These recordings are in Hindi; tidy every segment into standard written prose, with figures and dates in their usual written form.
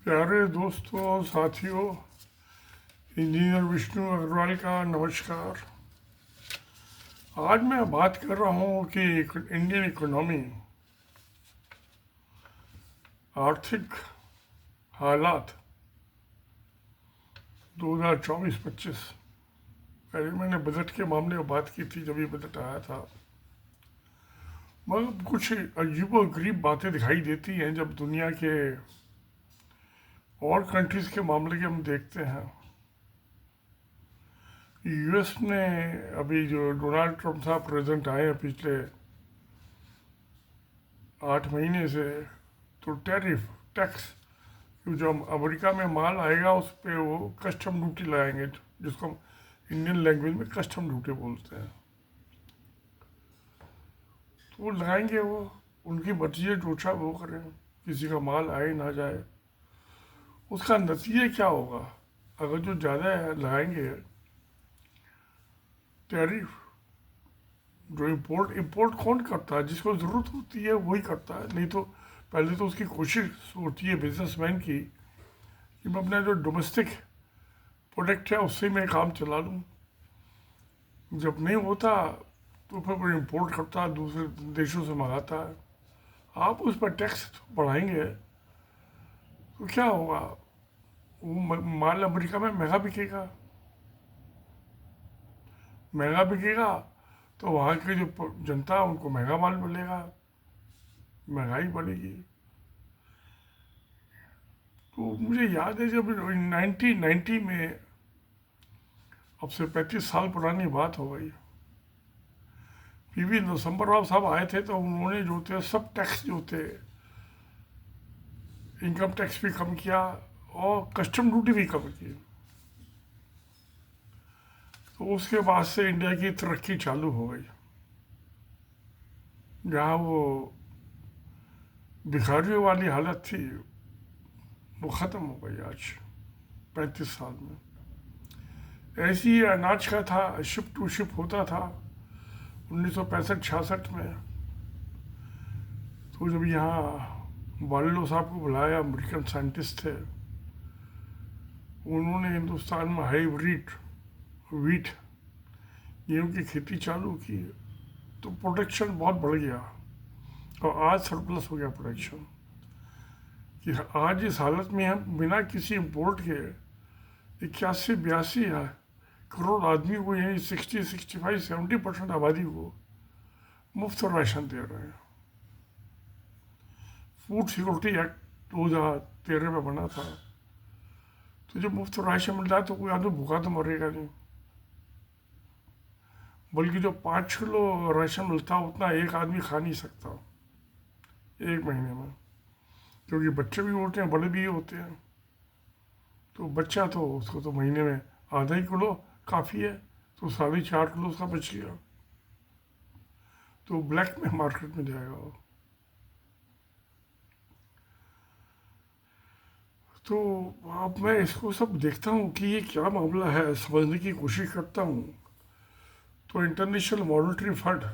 प्यारे दोस्तों साथियों, इंजीनियर विष्णु अग्रवाल का नमस्कार। आज मैं बात कर रहा हूँ कि इंडियन इकोनॉमी, आर्थिक हालात 2024-25। पहले मैंने बजट के मामले में बात की थी जब ये बजट आया था, मगर कुछ अजीबोगरीब बातें दिखाई देती हैं जब दुनिया के और कंट्रीज़ के मामले के हम देखते हैं। यूएस ने अभी जो डोनाल्ड ट्रंप था प्रेसिडेंट आए हैं पिछले 8 महीने से, तो टैक्स जो अमेरिका में माल आएगा उस पर वो कस्टम ड्यूटी लगाएंगे, जिसको हम इंडियन लैंग्वेज में कस्टम ड्यूटी बोलते हैं। तो वो लगाएंगे, वो उनकी मर्जी है, जो चाहे वो करें, किसी का माल आए ना जाए। उसका नतीजा क्या होगा? अगर जो ज़्यादा लगाएंगे टैरिफ, जो इम्पोर्ट कौन करता है? जिसको ज़रूरत होती है वही करता है। नहीं तो पहले तो उसकी कोशिश होती है बिजनेसमैन की कि मैं अपना जो डोमेस्टिक प्रोडक्ट है उससे मैं काम चला लूँ। जब नहीं होता तो फिर वो इम्पोर्ट करता है, दूसरे देशों से मंगाता है। आप उस पर टैक्स बढ़ाएंगे तो क्या होगा? वो माल अमेरिका में महंगा बिकेगा। महंगा बिकेगा तो वहाँ की जो जनता है उनको महंगा माल मिलेगा, महंगाई बढ़ेगी। तो मुझे याद है जब 1990 में, अब से 35 साल पुरानी बात हो गई, पीवी नरसिम्हा साहब आए थे तो उन्होंने जो थे सब टैक्स जो थे, इनकम टैक्स भी कम किया और कस्टम ड्यूटी भी कम की। तो उसके बाद से इंडिया की तरक्की चालू हो गई। जहाँ वो भिखारियों वाली हालत थी वो ख़त्म हो गई आज 35 साल में। ऐसी ही अनाज का था, शिप टू शिप होता था 1965-66 में। तो जब यहाँ वालिलो साहब को बुलाया, अमेरिकन साइंटिस्ट थे, उन्होंने हिंदुस्तान में हाइब्रिड वीट गेहूँ की खेती चालू की, तो प्रोडक्शन बहुत बढ़ गया और आज सरप्लस हो गया प्रोडक्शन। कि आज इस हालत में हम बिना किसी इम्पोर्ट के 81-82 करोड़ आदमी को, यही 60-65-70% आबादी को मुफ्त राशन दे रहे हैं। फूड सिक्योरिटी एक्ट 2013 में बना था, तो जब मुफ्त राशन मिल रहा है तो कोई आदमी भूखा तो मरेगा नहीं, बल्कि जो 5 किलो राशन मिलता है उतना एक आदमी खा नहीं सकता एक महीने में, क्योंकि बच्चे भी होते हैं, बड़े भी होते हैं। तो बच्चा तो उसको तो महीने में आधा ही किलो काफ़ी है, तो 4.5 किलो उसका बच गया, तो ब्लैक में मार्केट में जाएगा वो। तो अब मैं इसको सब देखता हूँ कि ये क्या मामला है, समझने की कोशिश करता हूँ। तो इंटरनेशनल मॉनेटरी फंड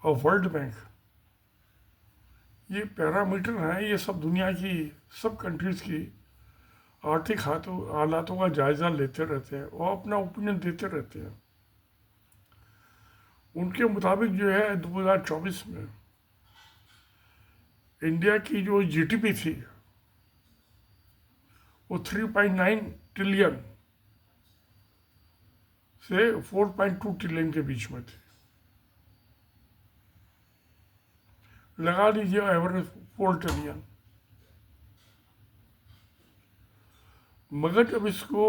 और वर्ल्ड बैंक, ये पैरामीटर हैं, ये सब दुनिया की सब कंट्रीज़ की आर्थिक हालातों का जायज़ा लेते रहते हैं और अपना ओपिनियन देते रहते हैं। उनके मुताबिक जो है 2024 में इंडिया की जो जीडीपी थी वो 3.9 ट्रिलियन से 4.2 ट्रिलियन के बीच में थी। लगा लीजिए एवरेज 4 ट्रिलियन। मगर जब इसको,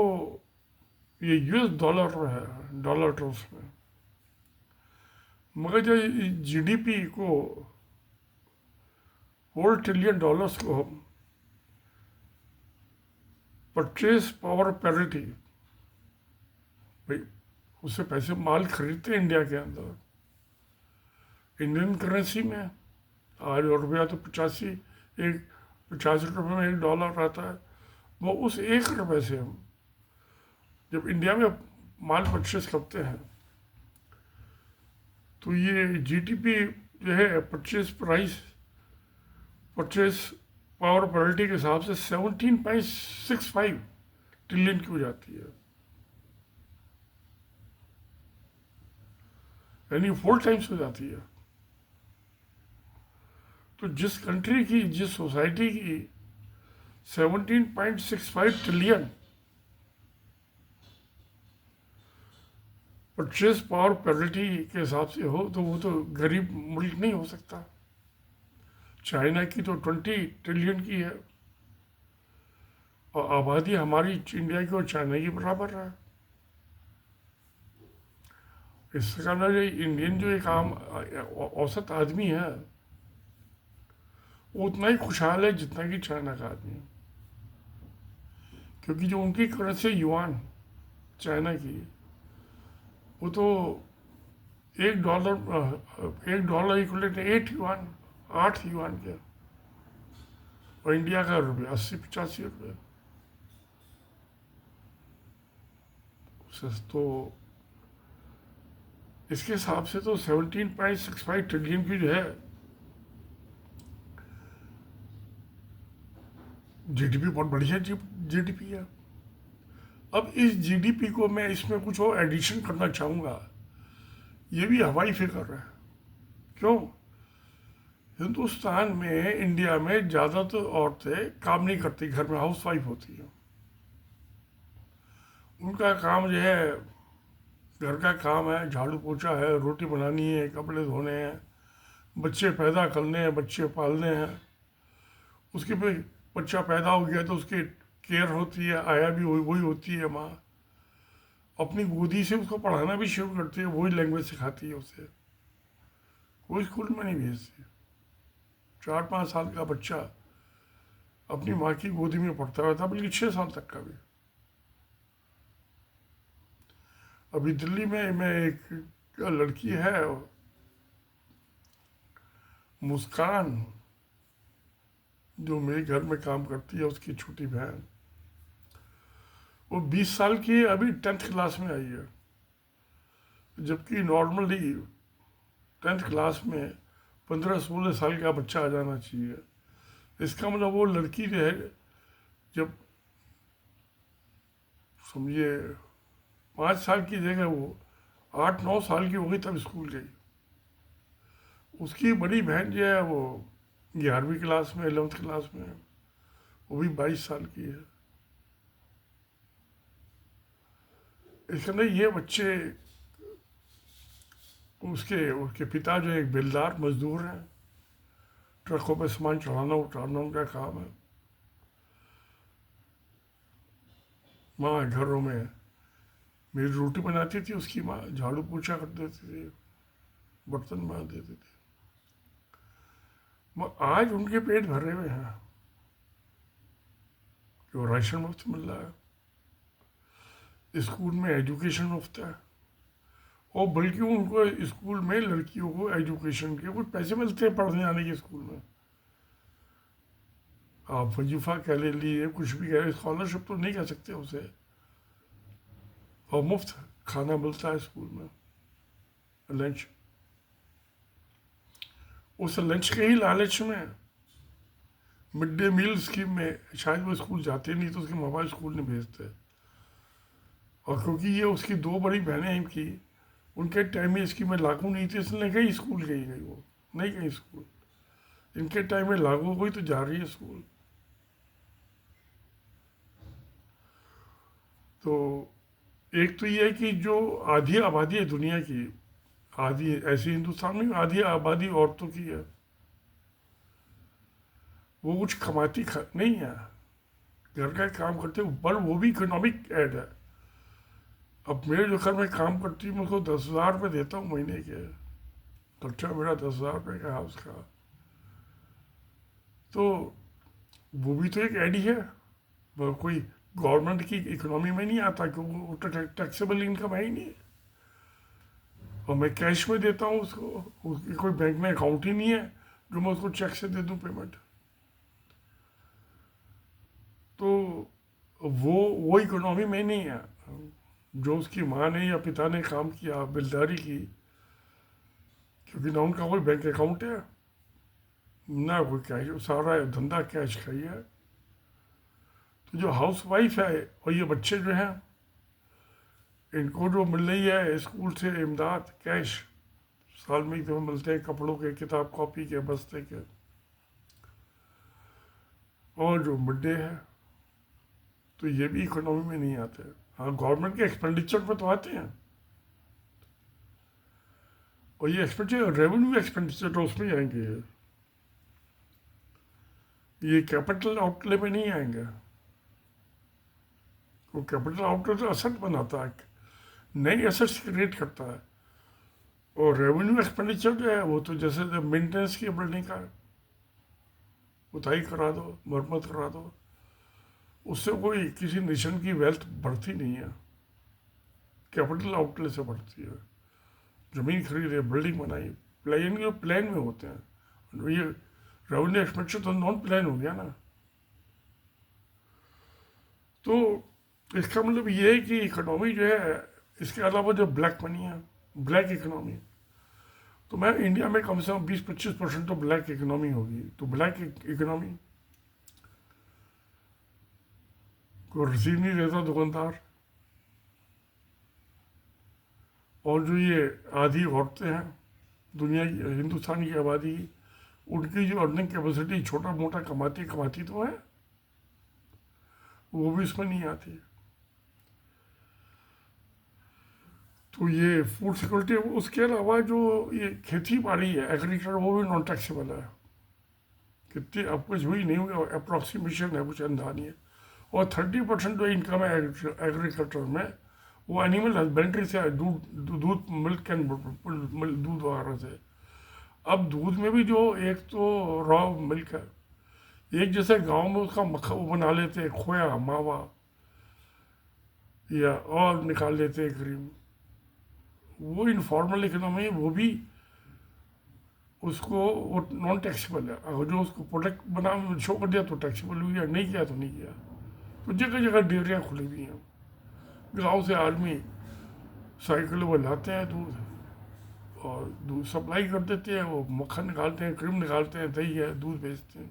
ये यूएस डॉलर है, डॉलर टर्म्स में, मगर जब जीडीपी को 4 ट्रिलियन डॉलर्स को हम परचेज पावर पैरिटी, भाई उससे पैसे माल खरीदते हैं इंडिया के अंदर इंडियन करेंसी में। आज रुपया तो 85 रुपये में $1 आता है। वो उस $1 से हम जब इंडिया में माल परचेज करते हैं तो ये जीडीपी जो है परचेज पावर पैरिटी के हिसाब से 17.65 ट्रिलियन की हो जाती है, यानी 4 टाइम्स हो जाती है। तो जिस कंट्री की, जिस सोसाइटी की 17.65 ट्रिलियन परचेज पावर पैरिटी के हिसाब से हो, तो वो तो गरीब मुल्क नहीं हो सकता। चाइना की तो 20 ट्रिलियन की है, और आबादी हमारी इंडिया की और चाइना की बराबर है। इसका मतलब जो इंडियन जो एक आम औसत आदमी है, वो उतना ही खुशहाल है जितना कि चाइना का आदमी है, क्योंकि जो उनकी करेंसी युआन चाइना की, वो तो $1 इक्वलेंट 8 युआन, 8 युआन के। और इंडिया का रुपये 80-85 रुपये। तो इसके हिसाब से तो 17.65 ट्रिलियन की जो है जीडीपी बहुत बढ़िया जीडीपी है। अब इस जीडीपी को मैं इसमें कुछ और एडिशन करना चाहूँगा। ये भी हवाई फिक्र है। क्यों? हिंदुस्तान में, इंडिया में ज़्यादातर औरतें काम नहीं करती, घर में हाउस वाइफ होती हैं। उनका काम जो है, घर का काम है, झाड़ू पोछा है, रोटी बनानी है, कपड़े धोने हैं, बच्चे पैदा करने हैं, बच्चे पालने हैं। उसके फिर बच्चा पैदा हो गया तो उसकी केयर होती है, आया भी वही होती है माँ। अपनी गोदी से उसको पढ़ाना भी शुरू करती है, वही लैंग्वेज सिखाती है उसे। कोई स्कूल में नहीं भेजती। 4-5 साल का बच्चा अपनी माँ की गोदी में पढ़ता हुआ था, बल्कि 6 साल तक का भी। अभी दिल्ली में मैं एक लड़की है, मुस्कान, जो मेरे घर में काम करती है, उसकी छोटी बहन, वो 20 साल की है, अभी 10th क्लास में आई है। जबकि नॉर्मली 10th क्लास में 15-16 साल का बच्चा आ जाना चाहिए। इसका मतलब वो लड़की जो है, जब समझिए 5 साल की जगह वो 8-9 साल की हो गई तब स्कूल गई। उसकी बड़ी बहन जो है वो 11वीं क्लास में, 11th क्लास में, वो भी 22 साल की है। इसके अंदर ये बच्चे, उसके उसके पिता जो एक बेलदार मजदूर हैं, ट्रकों पर सामान चढ़ाना उतारना उनका काम है। माँ घरों में मेरी रोटी बनाती थी, उसकी माँ झाड़ू पोछा कर देती थी, बर्तन माँज देती थी। आज उनके पेट भरे हुए हैं कि वो राशन मुफ्त मिल रहा है, स्कूल में एजुकेशन मुफ्त है, और बल्कि उनको स्कूल में लड़कियों को एजुकेशन के कुछ पैसे मिलते हैं पढ़ने आने के स्कूल में। आप वजीफा कह ले लिए, कुछ भी कह, स्कॉलरशिप तो नहीं कह सकते उसे। और मुफ्त खाना मिलता है स्कूल में, लंच। उस लंच के ही लालच में मिड डे मील स्कीम में शायद वो स्कूल जाते नहीं, तो उसके माँ बाप स्कूल नहीं भेजते। और क्योंकि ये उसकी 2 बड़ी बहनें हैं इनकी, उनके टाइम में स्कीमें लागू नहीं थी, इसलिए गई स्कूल, गई वो नहीं गई स्कूल। इनके टाइम में लागू हुई तो जा रही है स्कूल। तो एक तो ये है कि जो आधी आबादी है दुनिया की, आधी ऐसी हिंदुस्तान में आधी आबादी औरतों की है, वो कुछ कमाती नहीं है, घर का काम करते हैं, पर वो भी इकोनॉमिक एड है। अब मेरे जो घर में काम करती हूँ, मैं उसको 10,000 रुपये देता हूँ महीने के, खर्चा मेरा 10,000 रुपये का है उसका। तो वो भी तो एक एड ही है, वो कोई गवर्नमेंट की इकोनॉमी में नहीं आता, क्योंकि वो टैक्सेबल इनकम है ही नहीं। और मैं कैश में देता हूँ उसको, उसकी कोई बैंक में अकाउंट ही नहीं है जो मैं उसको चेक से दे दूँ पेमेंट। तो वो इकोनॉमी में नहीं है जो उसकी माँ ने या पिता ने काम किया, बिल्दारी की, क्योंकि ना उनका कोई बैंक अकाउंट है, ना कोई कैश, सारा धंधा कैश का ही है। तो जो हाउस वाइफ है और ये बच्चे जो हैं, इनको जो मिल रही है स्कूल से इमदाद कैश, साल में एक दफा मिलते हैं, कपड़ों के, किताब कॉपी के, बस्ते के, और जो मिड डे है, तो ये भी इकोनॉमी में नहीं आते। हाँ, गवर्नमेंट के एक्सपेंडिचर में तो आते हैं, और ये एक्सपेंडिचर रेवेन्यू एक्सपेंडिचर तो उसमें ही आएंगे, ये कैपिटल आउटले में नहीं आएंगे। वो कैपिटल आउटले तो असेट बनाता है, नई एसेट्स क्रिएट करता है, और रेवेन्यू एक्सपेंडिचर जो है वो तो जैसे मेंटेनेंस की बिल्डिंग का उताई करा दो, मरम्मत करा दो, उससे कोई किसी नेशन की वेल्थ बढ़ती नहीं है, कैपिटल आउटले से बढ़ती है। ज़मीन खरीदे, बिल्डिंग बनाई, प्लान के प्लान में होते हैं। ये रेवेन्यू एक्सपेंडिचर तो नॉन प्लान हो गया ना। तो इसका मतलब ये है कि इकोनॉमी जो है, इसके अलावा जो ब्लैक मनी है, ब्लैक इकोनॉमी, तो मैं इंडिया में कम से कम 20-25% तो ब्लैक इकोनॉमी होगी। तो ब्लैक इकोनॉमी को रसीद नहीं देता दुकानदार, और जो ये आधी औरतें हैं दुनिया की, हिंदुस्तान की आबादी की, उनकी जो अर्निंग कैपेसिटी छोटा मोटा कमाती तो है, वो भी इसमें नहीं आती। तो ये फूड सिक्योरिटी, उसके अलावा जो ये खेती बाड़ी है, एग्रीकल्चर, वो भी नॉन टैक्सेबल है। कितनी अब कुछ हुई नहीं हुई, अप्रॉक्सीमेशन है, कुछ अंदानी है। और 30% जो इनकम है एग्रीकल्चर में, वो एनिमल हस्बेंड्री से है, दूध मिल्क एंड दूध वगैरह से। अब दूध में भी जो एक तो रॉ मिल्क है, एक जैसे गांव में उसका मक्खन वो बना लेते हैं, खोया, मावा, या और निकाल लेते हैं क्रीम, वो इनफॉर्मल इकोनॉमी, वो भी उसको वो नॉन टैक्सेबल है। अगर जो उसको प्रोडक्ट बना शो कर दिया तो टैक्सेबल हो गया, नहीं किया तो नहीं किया। तो जगह जगह डेयरियाँ खुली हुई हैं, गाँव से आदमी साइकिलों पर लाते हैं दूध, और दूध सप्लाई कर देते हैं, वो मक्खन निकालते हैं, क्रीम निकालते हैं, दही है, दूध बेचते हैं।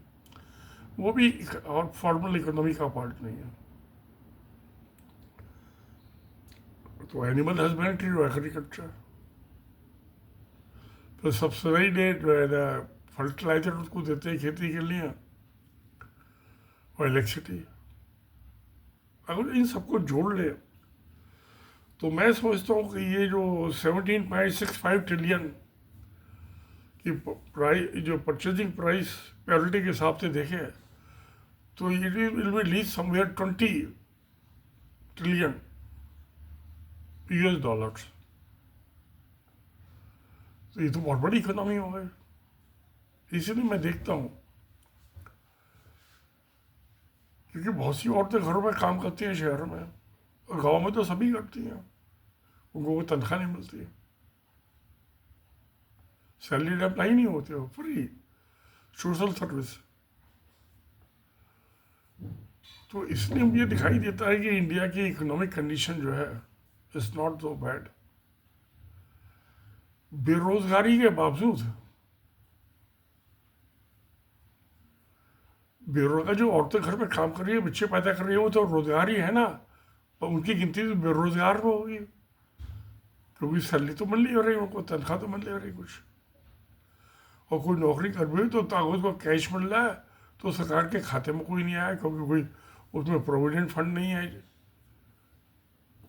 वो भी और फॉर्मल इकोनॉमी का पार्ट नहीं है। तो एनिमल हस्बेंड्री और एग्रीकल्चर, तो सब्सिडाइज जो है ना, फर्टिलाइजर उसको देते हैं खेती के लिए, और इलेक्ट्रिसिटी। अगर इन सबको जोड़ ले तो मैं समझता हूँ कि ये जो 17.65 ट्रिलियन की प्राइस, जो परचेजिंग प्राइस पैरिटी के हिसाब से देखें, तो it will be reach somewhere 20 trillion US dollars. तो ये तो बहुत बड़ी इकोनॉमी हो गई। इसलिए मैं देखता हूँ, क्योंकि बहुत सी औरतें घरों में काम करती हैं शहरों में, और गाँव में तो सभी करती हैं, उनको कोई तनख्वाह नहीं मिलती है, सैलरी अप्लाई नहीं होते हो, फ्री सोशल सर्विस। तो इसलिए मुझे दिखाई देता है कि इंडिया की इकोनॉमिक कंडीशन जो है इज नॉट सो बैड। बेरोजगारी के बावजूद, बेरोजगार जो औरतें घर में काम कर रही है, बच्चे पैदा कर रही है, वो तो रोजगार ही है ना, और उनकी गिनती तो बेरोजगार में होगी, क्योंकि सैलरी तो मिल नहीं रही उनको, तनख्वाह तो मिल नहीं रही कुछ। और कोई नौकरी कर भी तो ताकत को कैश मिल रहा है, तो सरकार के खाते में कोई नहीं आया, क्योंकि कोई उसमें प्रोविडेंट फंड नहीं है,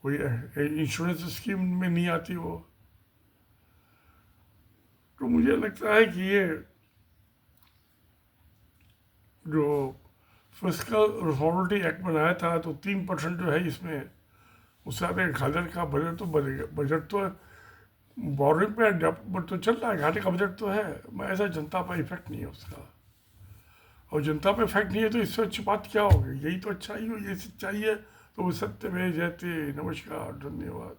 कोई इंश्योरेंस स्कीम में नहीं आती वो। तो मुझे लगता है कि ये जो फिस्कल रिफॉर्मेटरी एक्ट बनाया था, तो 3% जो है इसमें, उससे आप एक हजार का बजट तो बनेगा। बजट तो बोरिंग पे डेवलपमेंट तो चल रहा है, घाटे का बजट तो है, मैं ऐसा जनता पर इफेक्ट नहीं है उसका। और जनता पे इफेक्ट नहीं है तो इससे अच्छी बात क्या होगी, यही तो अच्छाई हो, ये सच्चाई है। तो वो सत्य में जयते। नमस्कार, धन्यवाद।